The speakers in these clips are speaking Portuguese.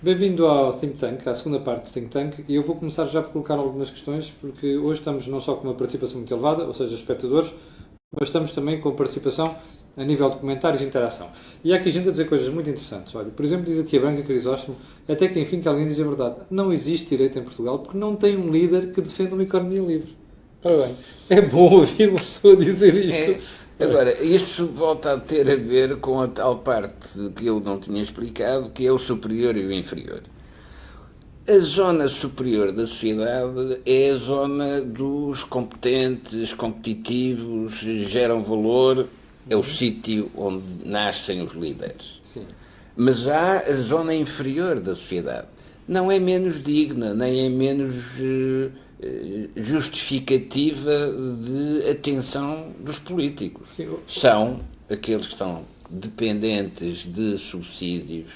Bem-vindo ao Think Tank, à segunda parte do Think Tank, e eu vou começar já por colocar algumas questões, porque hoje estamos não só com uma participação muito elevada, ou seja, espectadores, mas estamos também com participação a nível de comentários e interação. E há aqui gente a dizer coisas muito interessantes. Olha, por exemplo, diz aqui a Branca Crisóstomo, até que enfim que alguém diz a verdade. Não existe direito em Portugal porque não tem um líder que defenda uma economia livre. Ora bem, é bom ouvir uma pessoa dizer isto. Agora, isto volta a ter a ver com a tal parte que eu não tinha explicado, que é o superior e o inferior. A zona superior da sociedade é a zona dos competentes, competitivos, geram valor, é o sítio onde nascem os líderes. Sim. Mas há a zona inferior da sociedade. Não é menos digna, nem é menos justificativa de atenção dos políticos. Sim. São aqueles que estão dependentes de subsídios,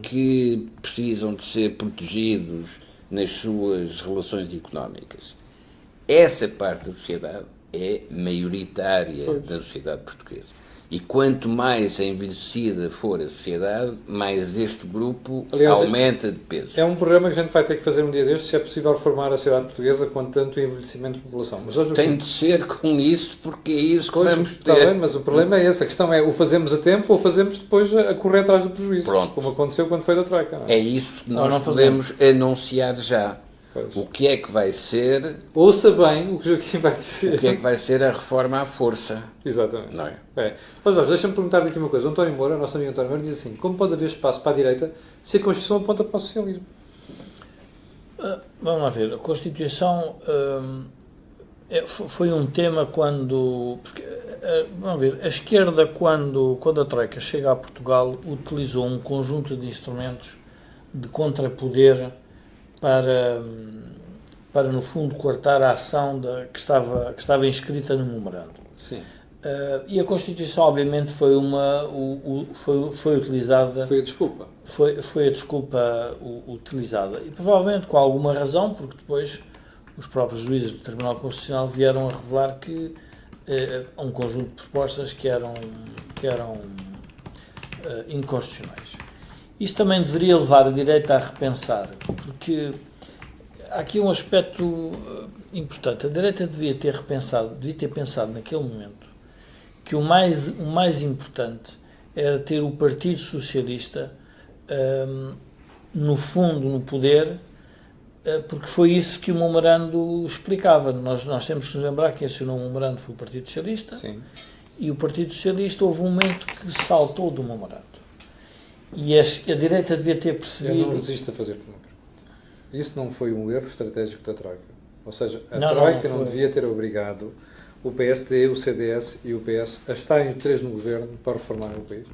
que precisam de ser protegidos nas suas relações económicas. Essa parte da sociedade é maioritária da sociedade portuguesa. E quanto mais envelhecida for a sociedade, mais este grupo aumenta de peso. É um programa que a gente vai ter que fazer um dia destes, se é possível reformar a sociedade portuguesa com tanto envelhecimento de população. Mas hoje tem de ser com isso, porque é isso que vamos ter. Está bem, mas o problema é esse. A questão é, o fazemos a tempo ou fazemos depois a correr atrás do prejuízo. Pronto. Como aconteceu quando foi da Troika. Não é? É isso que nós podemos anunciar já. Pois. O que é que vai ser... Ouça bem o que o Joaquim vai dizer. O que é que vai ser a reforma à força. Exatamente. Não é? Mas Jorge, deixa-me perguntar-te aqui uma coisa. O António Moura, nosso amigo António Moura, diz assim: como pode haver espaço para a direita se a Constituição aponta para o socialismo? Vamos lá ver. A Constituição foi um tema quando... Porque, vamos ver. A esquerda, quando a Troika chega a Portugal, utilizou um conjunto de instrumentos de contrapoder para no fundo, coartar a ação que estava inscrita no memorando. Sim. E a Constituição, obviamente, foi utilizada... Foi a desculpa. Foi a desculpa utilizada. E provavelmente com alguma razão, porque depois os próprios juízes do Tribunal Constitucional vieram a revelar que um conjunto de propostas que eram inconstitucionais. Isso também deveria levar a direita a repensar, porque há aqui um aspecto importante. A direita devia ter pensado naquele momento que o mais importante era ter o Partido Socialista no fundo, no poder, porque foi isso que o memorando explicava. Nós temos que nos lembrar que quem assinou o memorando foi o Partido Socialista. Sim. E o Partido Socialista houve um momento que saltou do memorando. E a direita devia ter percebido... Eu não resisto a fazer-te uma pergunta. Isso não foi um erro estratégico da Troika? Ou seja, a Não, Troika não não devia ter obrigado o PSD, o CDS e o PS a estarem os três no governo para reformar o país?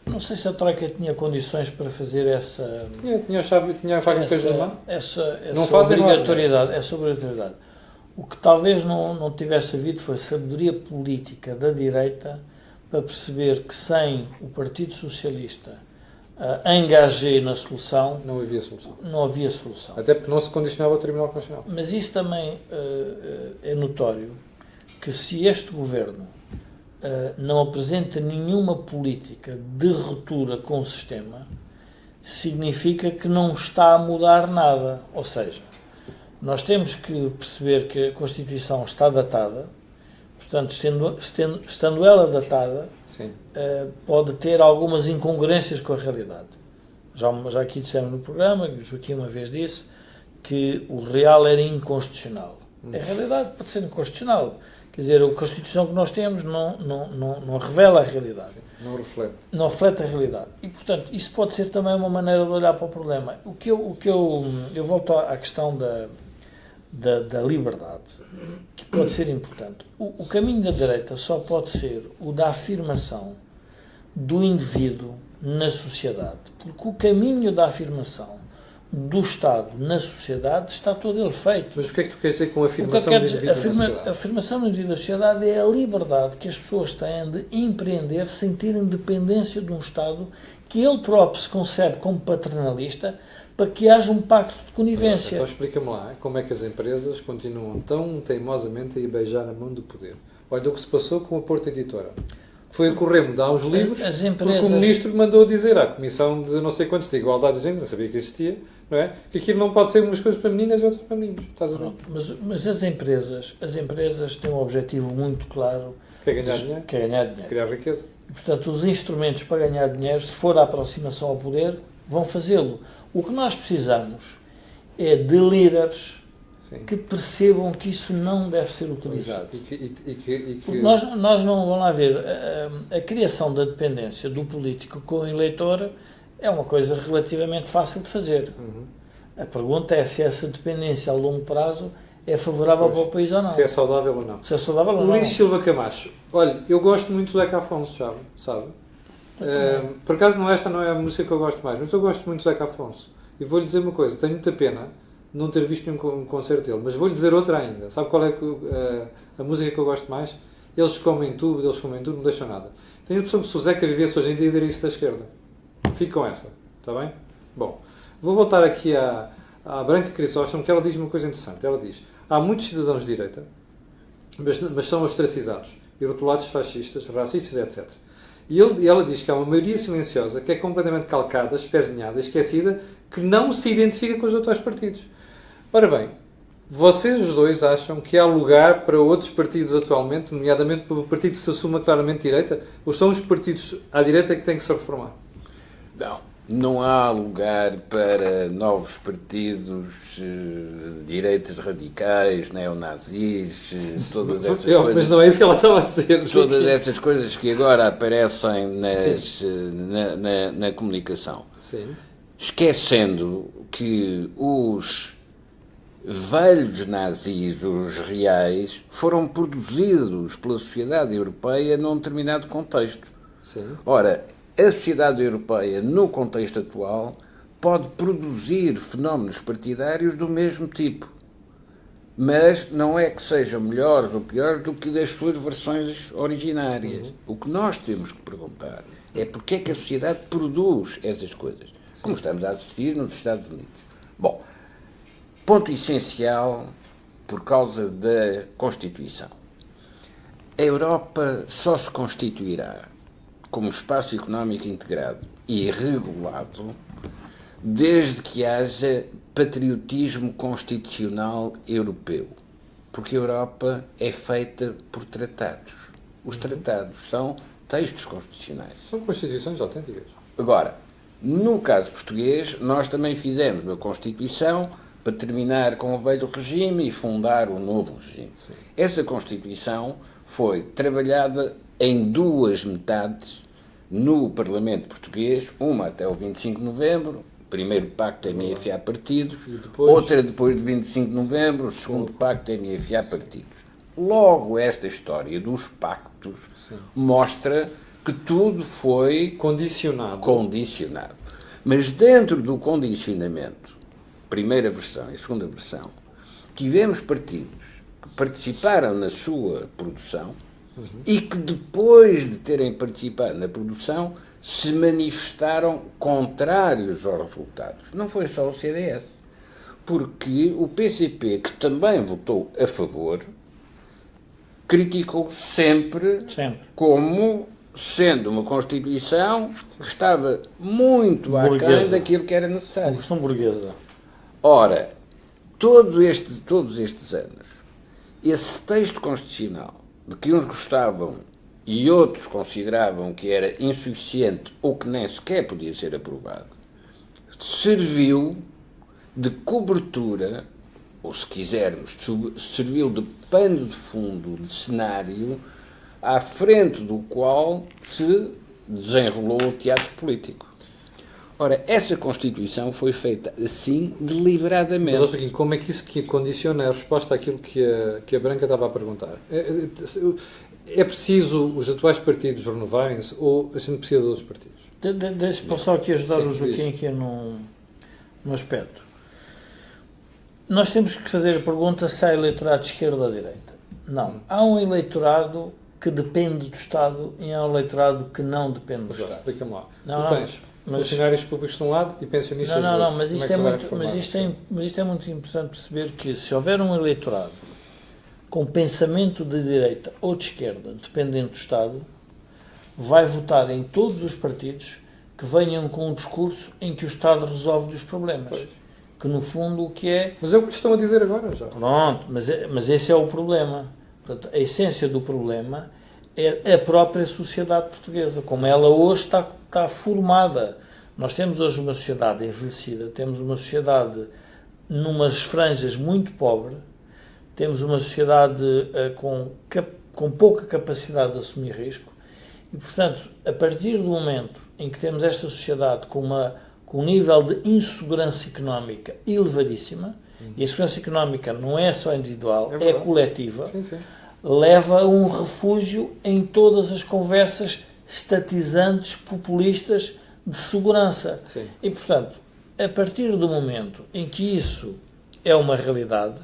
Não sei se a Troika tinha condições para fazer essa... Tinha a faca de peso na mão? Essa Não fazem obrigatoriedade. Essa obrigatoriedade. O que talvez não tivesse havido foi sabedoria política da direita para perceber que sem o Partido Socialista engagé na solução, Não havia solução. não havia solução. Até porque não se condicionava ao Tribunal Constitucional. Mas isso também é notório, que se este governo não apresenta nenhuma política de ruptura com o sistema, significa que não está a mudar nada. Ou seja, nós temos que perceber que a Constituição está datada. Portanto, estando ela datada, pode ter algumas incongruências com a realidade. Já aqui dissemos no programa, o Joaquim uma vez disse, que o real era inconstitucional. A realidade pode ser inconstitucional. Quer dizer, a Constituição que nós temos não revela a realidade. Sim, não reflete. Não reflete a realidade. E, portanto, isso pode ser também uma maneira de olhar para o problema. Eu volto à questão da liberdade, que pode ser importante. O caminho da direita só pode ser o da afirmação do indivíduo na sociedade, porque o caminho da afirmação do Estado na sociedade está todo ele feito. Mas o que é que tu queres dizer com a afirmação do indivíduo na sociedade? A afirmação do indivíduo na sociedade é a liberdade que as pessoas têm de empreender sem terem dependência de um Estado que ele próprio se concebe como paternalista, para que haja um pacto de conivência. Então explica-me lá, como é que as empresas continuam tão teimosamente a ir beijar a mão do poder? Olha o que se passou com a Porta Editora. Foi a correr mudar os livros, as porque empresas... o ministro mandou dizer à Comissão de não sei quantos de Igualdade de Género, não sabia que existia, não é? Que aquilo não pode ser umas coisas para meninas e outras para meninos. Estás a ver? Mas as empresas têm um objetivo muito claro, Que é ganhar dinheiro, que é ganhar dinheiro. criar riqueza. E, portanto, os instrumentos para ganhar dinheiro, se for a aproximação ao poder, vão fazê-lo. O que nós precisamos é de líderes que percebam que isso não deve ser utilizado. Porque nós não, vamos lá ver, a criação da dependência do político com o eleitor é uma coisa relativamente fácil de fazer. A pergunta é se essa dependência a longo prazo é favorável para o país ou não. Se é saudável ou não. Se é saudável ou não. Luís Silva Camacho. Olha, eu gosto muito do Zeca Afonso, sabe? Por acaso esta não é a música que eu gosto mais, mas eu gosto muito do Zeca Afonso. E vou-lhe dizer uma coisa, tenho muita pena não ter visto nenhum concerto dele, mas vou-lhe dizer outra ainda. Sabe qual é a música que eu gosto mais? Eles comem tudo, não deixam nada. Tenho a impressão que se o Zeca vivesse hoje em dia, diria isso da esquerda. Fico com essa, está bem? Bom, vou voltar aqui à Branca Crisóstomo, que ela diz uma coisa interessante. Ela diz, há muitos cidadãos de direita, mas são ostracizados, e rotulados fascistas, racistas, etc. E ela diz que há uma maioria silenciosa que é completamente calcada, espezinhada, esquecida, que não se identifica com os atuais partidos. Ora bem, vocês os dois acham que há lugar para outros partidos atualmente, nomeadamente para o partido que se assuma claramente direita? Ou são os partidos à direita que têm que se reformar? Não há lugar para novos partidos, direitas radicais, neonazis, todas essas coisas. Mas não é isso que ela estava a dizer. Todas essas coisas que agora aparecem na comunicação. Sim. Esquecendo que os velhos nazis, os reais, foram produzidos pela sociedade europeia num determinado contexto. Sim. Ora, a sociedade europeia, no contexto atual, pode produzir fenómenos partidários do mesmo tipo. Mas não é que sejam melhores ou piores do que das suas versões originárias. O que nós temos que perguntar é porque é que a sociedade produz essas coisas, como estamos a assistir nos Estados Unidos. Bom, ponto essencial por causa da Constituição. A Europa só se constituirá como espaço económico integrado e regulado desde que haja patriotismo constitucional europeu. Porque a Europa é feita por tratados. Os tratados são textos constitucionais. São constituições autênticas. Agora, no caso português, nós também fizemos uma Constituição para terminar com o velho regime e fundar o novo regime. Sim. Essa Constituição foi trabalhada em duas metades no Parlamento Português, uma até o 25 de novembro, primeiro pacto MFA partidos, outra depois de 25 de novembro, o segundo pacto MFA partidos. Logo, esta história dos pactos mostra que tudo foi condicionado. Mas dentro do condicionamento, primeira versão e segunda versão, tivemos partidos que participaram na sua produção e que depois de terem participado na produção se manifestaram contrários aos resultados. Não foi só o CDS, porque o PCP, que também votou a favor, criticou sempre como sendo uma Constituição que estava muito aquém daquilo que era necessário. Uma questão burguesa. Ora, todos estes anos, esse texto constitucional, de que uns gostavam e outros consideravam que era insuficiente ou que nem sequer podia ser aprovado, serviu de cobertura, ou se quisermos, serviu de pano de fundo, de cenário, à frente do qual se desenrolou o teatro político. Ora, essa Constituição foi feita assim, deliberadamente. Mas, Joaquim, como é que isso condiciona a resposta àquilo que a Branca estava a perguntar? É preciso os atuais partidos renovarem-se ou a gente precisa de outros partidos? Deixa-me só aqui ajudar o Joaquim aqui no aspecto. Nós temos que fazer a pergunta se há eleitorado de esquerda ou de direita. Não. Há um eleitorado que depende do Estado e há um eleitorado que não depende do Estado. Explica-me lá. Tu tens funcionários públicos de um lado e pensionistas do outro. Mas isto é muito importante perceber que se houver um eleitorado com pensamento de direita ou de esquerda, dependente do Estado, vai votar em todos os partidos que venham com um discurso em que o Estado resolve os problemas. Pois. Que no fundo o que é... Mas é o que estão a dizer agora já. Pronto, mas esse é o problema. Portanto, a essência do problema é a própria sociedade portuguesa, como ela hoje está formada. Nós temos hoje uma sociedade envelhecida, temos uma sociedade numas franjas muito pobre, temos uma sociedade com pouca capacidade de assumir risco e, portanto, a partir do momento em que temos esta sociedade com um nível de insegurança económica elevadíssima, e a insegurança económica não é só individual, é coletiva, Sim, sim. leva a um refúgio em todas as conversas estatizantes, populistas de segurança. Sim. E, portanto, a partir do momento em que isso é uma realidade,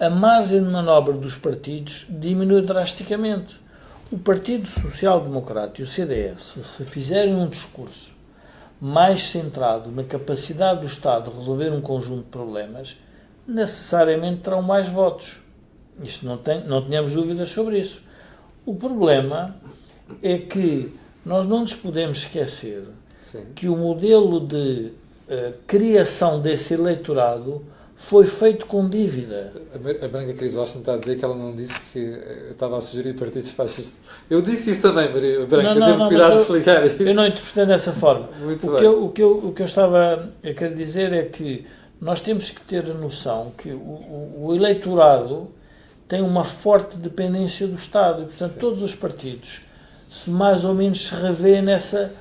a margem de manobra dos partidos diminui drasticamente. O Partido Social Democrata e o CDS, se fizerem um discurso mais centrado na capacidade do Estado de resolver um conjunto de problemas, necessariamente terão mais votos. Isto não tenhamos dúvidas sobre isso. O problema é que nós não nos podemos esquecer que o modelo de criação desse eleitorado foi feito com dívida. A Branca Crisóstomo está a dizer que ela não disse que estava a sugerir partidos fascistas. Eu disse isso também, Maria Branca. Eu tive cuidado de explicar isso. Eu não interpretei dessa forma. Muito bem. O que eu estava a querer dizer é que nós temos que ter a noção que o eleitorado tem uma forte dependência do Estado e, portanto, todos os partidos se mais ou menos se revêem nessa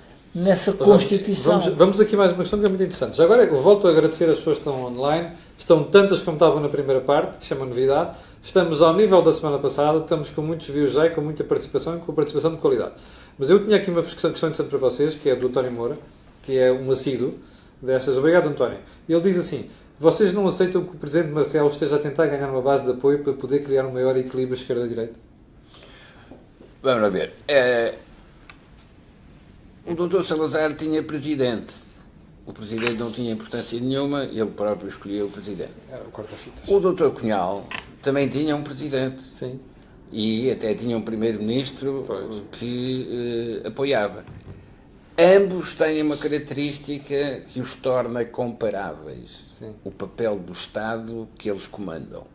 Constituição. Vamos aqui mais uma questão que é muito interessante. Já agora eu volto a agradecer as pessoas que estão online. Estão tantas como estavam na primeira parte, que chama novidade. Estamos ao nível da semana passada, estamos com muitos views já e com muita participação e com participação de qualidade. Mas eu tinha aqui uma questão interessante para vocês, que é do António Moura, que é um assíduo destas. Obrigado, António. Ele diz assim: vocês não aceitam que o Presidente Marcelo esteja a tentar ganhar uma base de apoio para poder criar um maior equilíbrio esquerda-direita? Vamos lá ver. O Dr. Salazar tinha presidente. O presidente não tinha importância nenhuma, ele próprio escolheu o presidente. Era o corta-fitas. O Dr. Cunhal também tinha um presidente. Sim. E até tinha um primeiro-ministro que apoiava. Ambos têm uma característica que os torna comparáveis. Sim. O papel do Estado que eles comandam.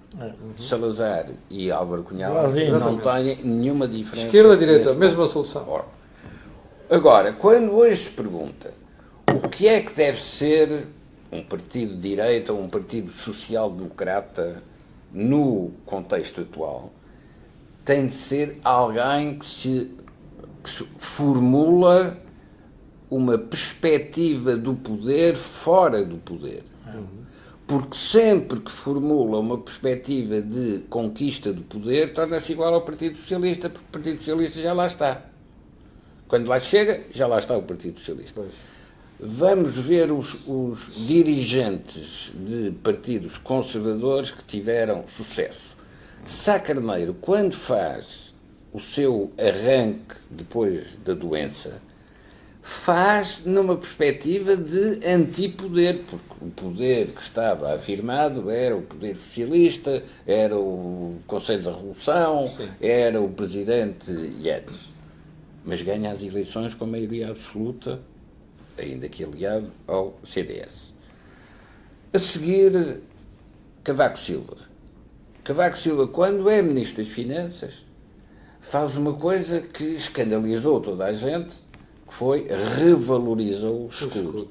Salazar e Álvaro Cunhal não têm nenhuma diferença. Esquerda-direita, mesma solução. Agora, quando hoje se pergunta o que é que deve ser um partido de direita ou um partido social-democrata no contexto atual, tem de ser alguém que se formula uma perspectiva do poder fora do poder. Porque sempre que formula uma perspectiva de conquista do poder, torna-se igual ao Partido Socialista, porque o Partido Socialista já lá está. Quando lá chega, já lá está o Partido Socialista. Pois. Vamos ver os dirigentes de partidos conservadores que tiveram sucesso. Sá Carneiro, quando faz o seu arranque depois da doença, faz numa perspectiva de antipoder, porque o poder que estava afirmado era o poder socialista, era o Conselho da Revolução, Sim. era o presidente Yates. Mas ganha as eleições com maioria absoluta, ainda que aliado ao CDS. A seguir, Cavaco Silva. Cavaco Silva, quando é Ministro das Finanças, faz uma coisa que escandalizou toda a gente, que foi revalorizou o escudo.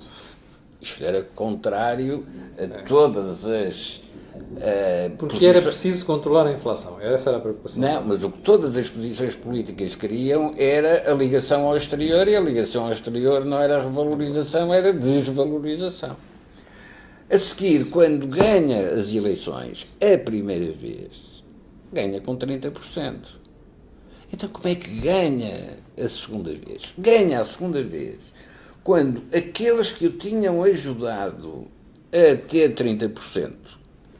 Isto era contrário a todas as... Porque era preciso controlar a inflação. Essa era a preocupação. Não, mas o que todas as posições políticas queriam era a ligação ao exterior, e a ligação ao exterior não era revalorização, era desvalorização. A seguir, quando ganha as eleições, a primeira vez, ganha com 30%. Então como é que ganha a segunda vez? Ganha a segunda vez quando aqueles que o tinham ajudado a ter 30%,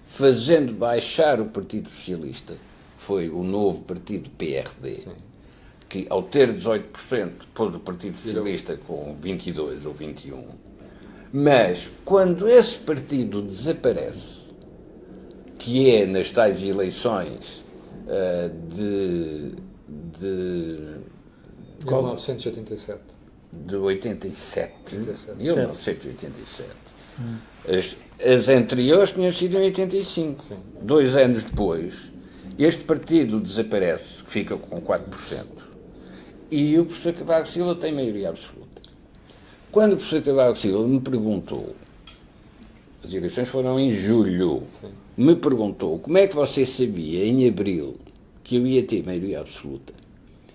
fazendo baixar o Partido Socialista, foi o novo partido PRD, sim, que ao ter 18% pôs o Partido Socialista com 22 ou 21. Mas quando esse partido desaparece, que é nas tais 1987. De 87. 87. 1987. As anteriores tinham sido em 85. Sim. 2 anos depois, este partido desaparece, fica com 4%. E o professor Cavaco Silva tem maioria absoluta. Quando o professor Cavaco Silva me perguntou, as eleições foram em julho, Sim. me perguntou como é que você sabia, em abril, que eu ia ter maioria absoluta.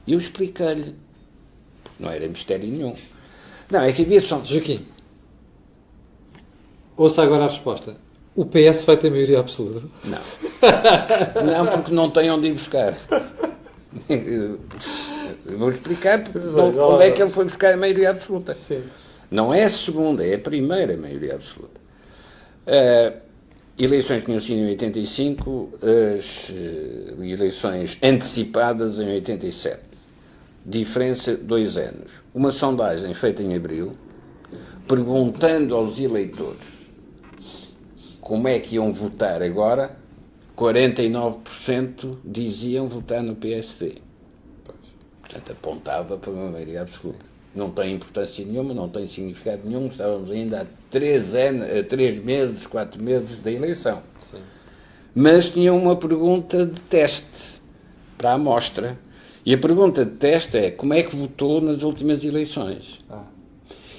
E eu expliquei-lhe. Não era mistério nenhum. Não, é que havia só... Joaquim, ouça agora a resposta. O PS vai ter maioria absoluta? Não. Não, porque não tem onde ir buscar. Eu vou explicar onde é que ele foi buscar a maioria absoluta. Sim. Não é a segunda, é a primeira maioria absoluta. Eleições tinham sido em 85, as eleições antecipadas em 87. Diferença 2 anos. Uma sondagem feita em abril, perguntando aos eleitores como é que iam votar agora, 49% diziam votar no PSD. Portanto, apontava para uma maioria absoluta. Não tem importância nenhuma, não tem significado nenhum. Estávamos ainda há 3 meses, 4 meses da eleição. Sim. Mas tinha uma pergunta de teste para a amostra. E a pergunta de teste é como é que votou nas últimas eleições?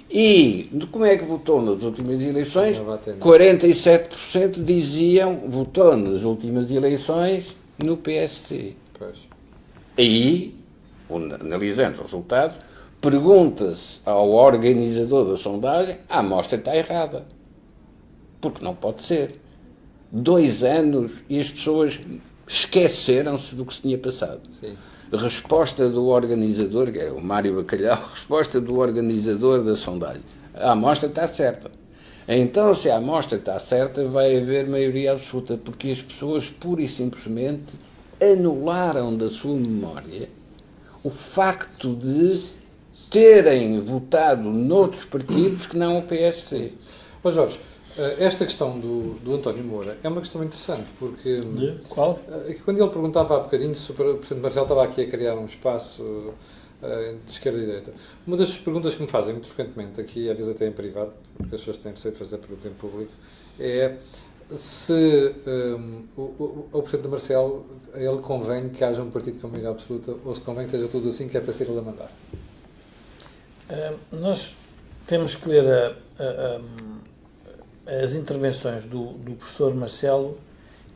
E como é que votou nas últimas eleições? 47% diziam votou nas últimas eleições no PSD. Pois. Aí, analisando os resultados, pergunta-se ao organizador da sondagem, a amostra está errada. Porque não pode ser. 2 anos e as pessoas esqueceram-se do que se tinha passado. Sim. Resposta do organizador, que era o Mário Bacalhau, resposta do organizador da sondagem. A amostra está certa. Então, se a amostra está certa, vai haver maioria absoluta, porque as pessoas, pura e simplesmente, anularam da sua memória o facto de terem votado noutros partidos que não o PSD. Ó Jorge, esta questão do António Moura é uma questão interessante, porque... De qual? Quando ele perguntava há bocadinho se o Presidente Marcelo estava aqui a criar um espaço de esquerda e direita, uma das perguntas que me fazem muito frequentemente, aqui às vezes até em privado, porque as pessoas têm receio de fazer pergunta em público, é se o Presidente Marcelo, a ele convém que haja um partido com maioria absoluta, ou se convém que esteja tudo assim, que é para ser ele a mandar. Nós temos que ler as intervenções do professor Marcelo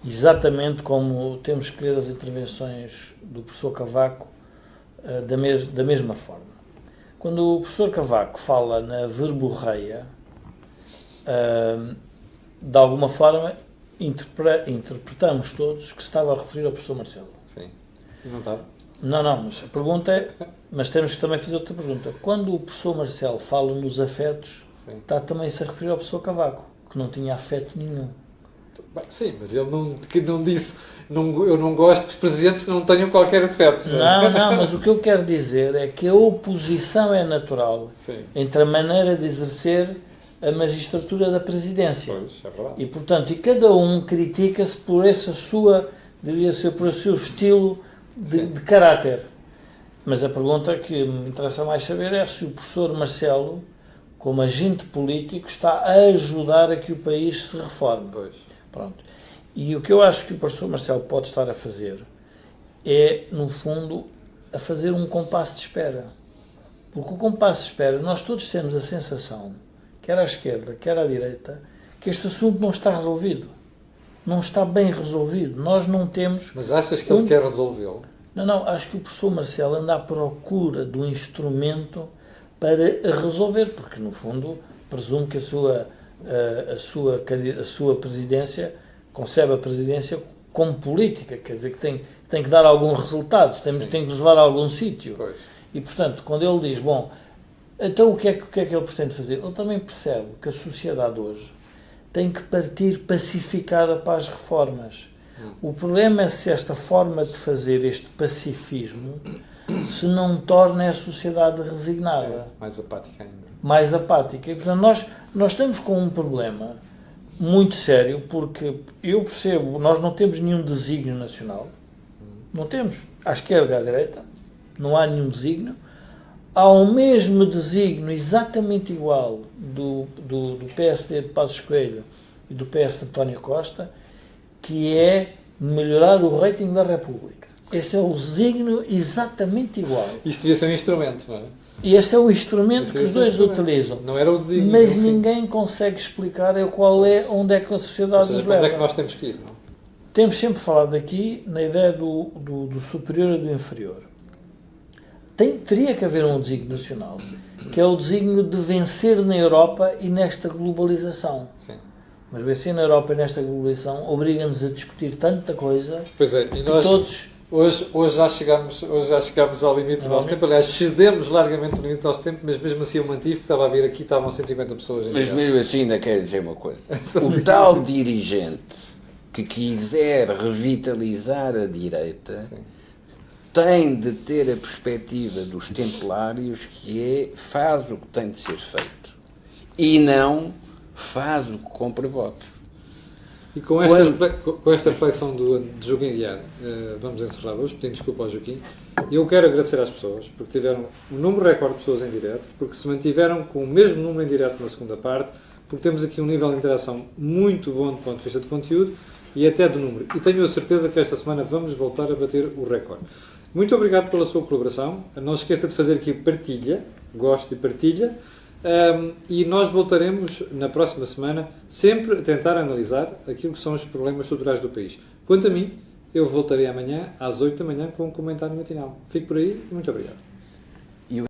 exatamente como temos que ler as intervenções do professor Cavaco da mesma forma. Quando o professor Cavaco fala na verborreia, de alguma forma interpretamos todos que se estava a referir ao professor Marcelo. Sim. E não estava? Não, mas a pergunta é... Mas temos que também fazer outra pergunta. Quando o professor Marcelo fala nos afetos, sim, está também -se a referir ao professor Cavaco, que não tinha afeto nenhum. Bem, sim, mas ele não disse... eu não gosto que os presidentes não tenham qualquer afeto. Não, mas o que eu quero dizer é que a oposição é natural, Sim. entre a maneira de exercer a magistratura da presidência. Pois, é verdade. E, portanto, cada um critica-se por essa sua, diria ser, por esse seu estilo de caráter. Mas a pergunta que me interessa mais saber é se o professor Marcelo, como agente político, está a ajudar a que o país se reforme. Pois. Pronto. E o que eu acho que o professor Marcelo pode estar a fazer é, no fundo, a fazer um compasso de espera. Porque o compasso de espera, nós todos temos a sensação, quer à esquerda, quer à direita, que este assunto não está resolvido. Não está bem resolvido. Nós não temos... Mas achas que ele quer resolvê-lo? Não, acho que o professor Marcelo anda à procura de um instrumento para resolver, porque, no fundo, presumo que a sua presidência concebe a presidência como política, quer dizer que tem que dar alguns resultados, tem que levar a algum sítio. Pois. E, portanto, quando ele diz, bom, então o que é que ele pretende fazer? Ele também percebe que a sociedade hoje tem que partir pacificada para as reformas. O problema é se esta forma de fazer este pacifismo se não torna a sociedade resignada. Mais apática ainda. Mais apática. E, portanto, nós estamos com um problema muito sério, porque eu percebo, nós não temos nenhum desígnio nacional. Não temos. À esquerda e à direita. Não há nenhum desígnio. há o mesmo desígnio exatamente igual do PSD de Passos Coelho e do PS de António Costa, que é melhorar o rating da República. Esse é o desígnio exatamente igual. Isto devia ser um instrumento, não é? E esse é o instrumento que os dois utilizam. Não era o desígnio. Mas ninguém consegue explicar onde é que a sociedade nos leva. Onde é que nós temos que ir? Não? Temos sempre falado aqui na ideia do superior e do inferior. Teria que haver um desígnio nacional, que é o desígnio de vencer na Europa e nesta globalização. Sim. Mas vencer na Europa e nesta globalização obriga-nos a discutir tanta coisa. Pois é, e nós hoje já chegámos ao limite do nosso tempo. Aliás, cedemos largamente o limite do nosso tempo, mas mesmo assim eu mantive que estava a vir aqui, estavam 150 pessoas. Mas mesmo assim ainda quero dizer uma coisa. O tal dirigente que quiser revitalizar a direita... Sim. Tem de ter a perspectiva dos templários, que é faz o que tem de ser feito e não faz o que compra votos. E com esta reflexão de Joaquim Aguiar, vamos encerrar hoje, pedindo desculpa ao Joaquim. Eu quero agradecer às pessoas, porque tiveram um número recorde de pessoas em direto, porque se mantiveram com o mesmo número em direto na segunda parte, porque temos aqui um nível de interação muito bom do ponto de vista de conteúdo e até do número. E tenho a certeza que esta semana vamos voltar a bater o recorde. Muito obrigado pela sua colaboração. Não se esqueça de fazer aqui partilha, goste e partilha. E nós voltaremos na próxima semana sempre a tentar analisar aquilo que são os problemas estruturais do país. Quanto a mim, eu voltarei amanhã às 8 da manhã com um comentário matinal. Fico por aí e muito obrigado.